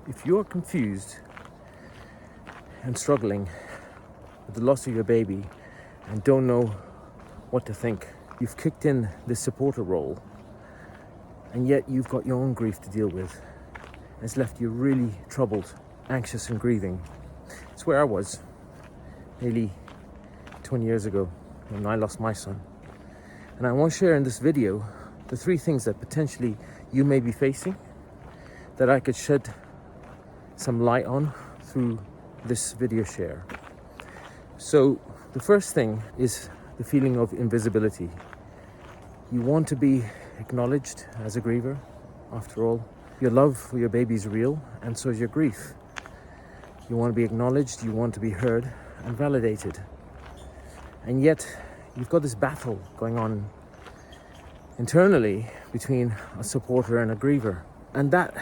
If you're confused and struggling with the loss of your baby and don't know what to think, you've kicked in this supporter role, and yet you've got your own grief to deal with. It's left you really troubled, anxious and grieving. It's where I was nearly 20 years ago when I lost my son. And I want to share in this video the 3 things that potentially you may be facing that I could shed some light on through this video share. So the first thing is the feeling of invisibility. You want to be acknowledged as a griever. After all, your love for your baby is real, and so is your grief. You want to be acknowledged, you want to be heard and validated. And yet you've got this battle going on internally between a supporter and a griever. And that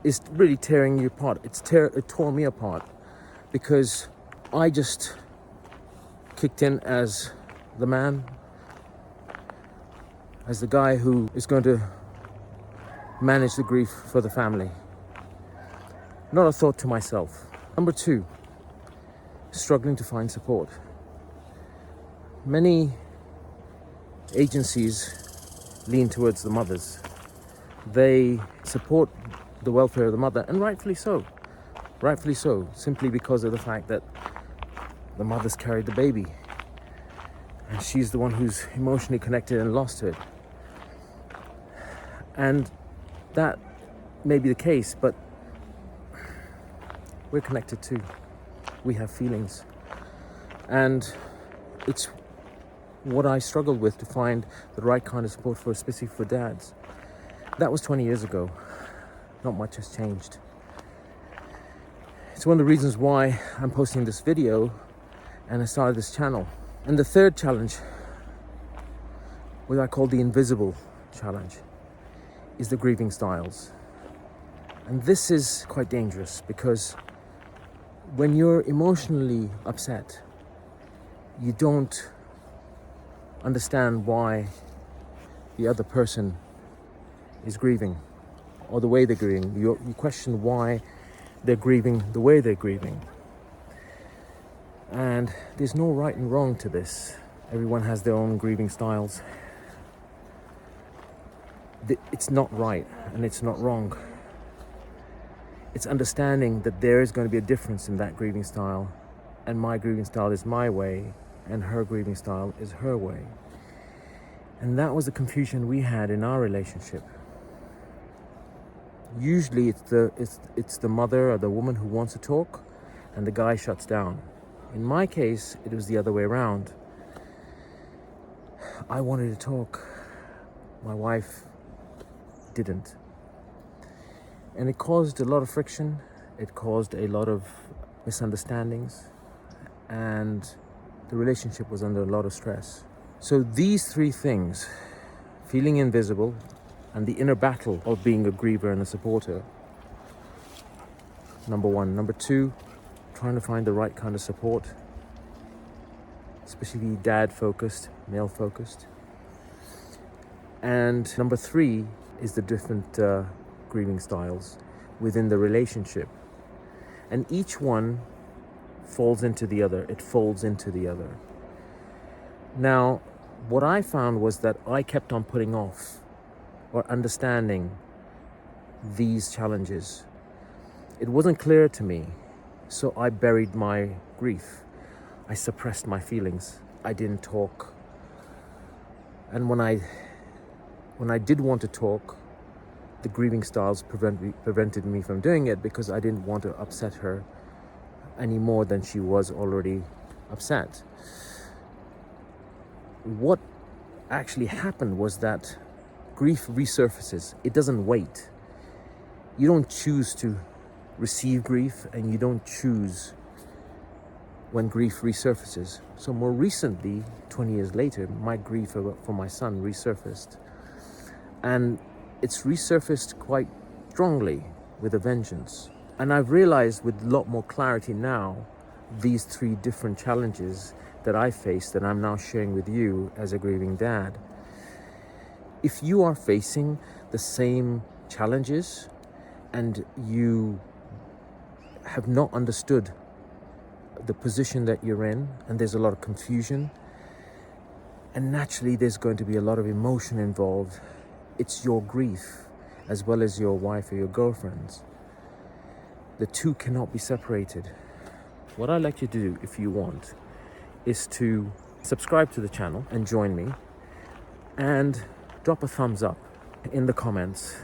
is really tearing you apart. It tore me apart because I just kicked in as the man, as the guy who is going to manage the grief for the family. Not a thought to myself. Number 2, struggling to find support. Many agencies lean towards the mothers. They support the welfare of the mother, and rightfully so, simply because of the fact that the mother's carried the baby and she's the one who's emotionally connected and lost to it. And that may be the case, but we're connected too. We have feelings, and it's what I struggled with to find the right kind of support for, especially for dads. That was 20 years ago. Not much has changed. It's one of the reasons why I'm posting this video and I started this channel. And the third challenge, what I call the invisible challenge, is the grieving styles. And this is quite dangerous because when you're emotionally upset, you don't understand why the other person is grieving or the way they're grieving. You question why they're grieving the way they're grieving. And there's no right and wrong to this. Everyone has their own grieving styles. It's not right and it's not wrong. It's understanding that there is going to be a difference in that grieving style, and my grieving style is my way and her grieving style is her way. And that was the confusion we had in our relationship. Usually it's the mother or the woman who wants to talk and the guy shuts down. In my case, it was the other way around. I wanted to talk. My wife didn't. And it caused a lot of friction. It caused a lot of misunderstandings. And the relationship was under a lot of stress. So these 3 things, feeling invisible and the inner battle of being a griever and a supporter, number 1. Number 2, trying to find the right kind of support, especially dad-focused, male-focused. And number 3 is the different grieving styles within the relationship. And each one falls into the other. It folds into the other. Now, what I found was that I kept on putting off or understanding these challenges. It wasn't clear to me, so I buried my grief. I suppressed my feelings. I didn't talk. And when I did want to talk, the grieving styles prevented me from doing it because I didn't want to upset her any more than she was already upset. What actually happened was that grief resurfaces. It doesn't wait. You don't choose to receive grief, and you don't choose when grief resurfaces. So more recently, 20 years later, my grief for my son resurfaced. And it's resurfaced quite strongly with a vengeance. And I've realized with a lot more clarity now, these 3 different challenges that I faced that I'm now sharing with you as a grieving dad. If you are facing the same challenges and you have not understood the position that you're in, and there's a lot of confusion, and naturally there's going to be a lot of emotion involved. It's your grief as well as your wife or your girlfriend's. The two cannot be separated. What I'd like you to do, if you want, is to subscribe to the channel and join me, and drop a thumbs up in the comments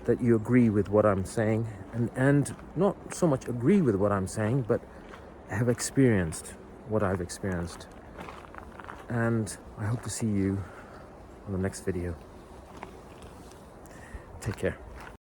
that you agree with what I'm saying, and not so much agree with what I'm saying, but have experienced what I've experienced. And I hope to see you on the next video. Take care.